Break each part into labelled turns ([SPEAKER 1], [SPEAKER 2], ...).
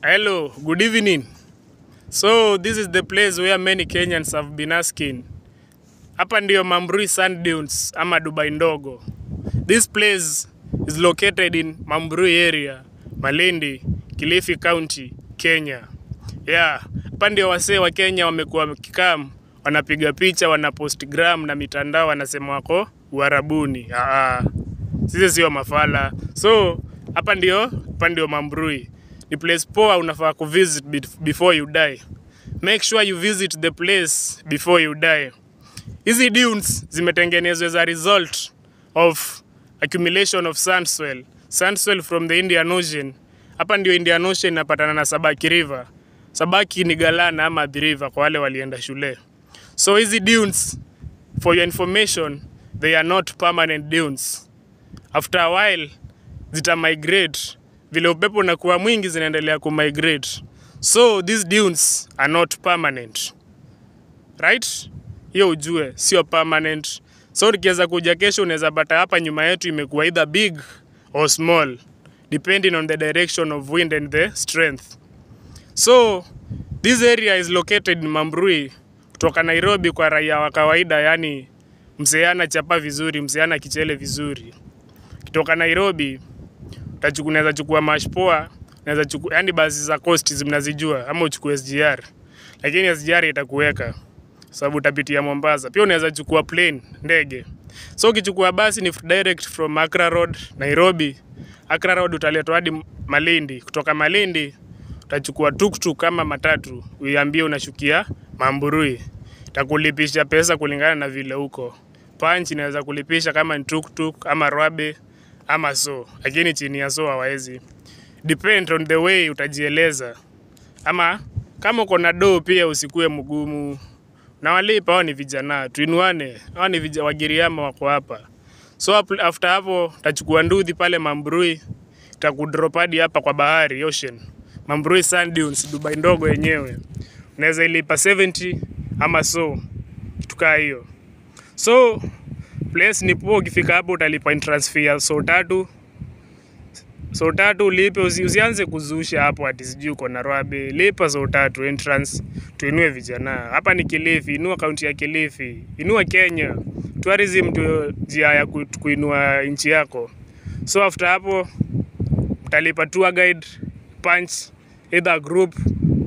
[SPEAKER 1] Hello, good evening. So this is the place where many Kenyans have been asking. Hapa ndio Mambrui Sand Dunes ama Dubai ndogo. This place is located in Mambrui area, Malindi, Kilifi County, Kenya. Yeah, hapa ndio wasee wa Kenya wamekuwa kikam, wanapiga picha, wanapostigram na mitandao, wanasema wako Uarabuni. Sisi sio mafala. So hapa ndio Mambrui. Ni place poa unafaa kuvisit before you die. Make sure you visit the place before you die. Hizi dunes zimetengenezwa as a result of accumulation of sand swell from the Indian Ocean. Hapa ndio Indian Ocean inapatana na Sabaki River. Sabaki ni Galana ama Athi River kwa wale walienda shule. So hizi dunes, for your information, they are not permanent dunes. After a while zita migrate. Vile upepo unakuwa mwingi zinaendelea kumigrate. So these dunes are not permanent. Right? Hiyo ujue, sio permanent. So ukiweza kuja kesho unaweza pata hapa nyuma yetu imekuwa either big or small, depending on the direction of wind and the strength. So this area is located in Mambrui, kutoka Nairobi kwa raia wa kawaida, yani mseana chapa vizuri, mseana kichele vizuri. Kutoka Nairobi unaweza chukua mashpoa, unaweza chukua yani basi za coast mnazijua, ama uchukue SGR. Lakini SGR itakuweka sababu utapitia Mombasa. Pia unaweza chukua plane, ndege. So ukichukua basi ni direct from Accra Road, Nairobi. Accra Road utaletwa hadi Malindi. Kutoka Malindi utachukua tuktuk kama matatu, uiambie unashukia Mambrui. Itakulipisha pesa kulingana na vile huko. Punch inaweza kulipisha kama ni tuktuk ama Rwabe ama so, lakini chini ya so hawezi. Depend on the way utajieleza. Ama kama uko na do pia usikue mgumu. Na walipa hao ni vijana, tuinuane. Hao ni vijana wagiriama wako hapa. So after hapo utachukua nduthi pale Mambrui, itakudrop hadi hapa kwa bahari, ocean. Mambrui Sand Dunes, Dubai ndogo yenyewe. Unaweza ilipa 70 ama so, kitu kaa hiyo. So place ni poa, ukifika hapo utalipa entrance fee so tatu ulipe, usianze kuzusha hapo ati sijui uko na Rwabe. Lipa so tatu entrance, tuinue vijana. Hapa ni Kilifi, inua kaunti ya Kilifi, inua Kenya. Tourism ndio njia ya kuinua nchi yako. So after hapo utalipa tour guide, punch, either group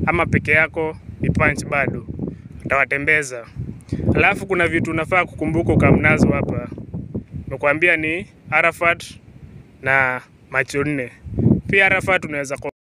[SPEAKER 1] ama peke yako ni punch bado. Utawatembeza. Alafu kuna vitu unafaa kukumbuka ukamnazo hapa. Nakwambia ni Arafat na Macho 4. Pia Arafat unaweza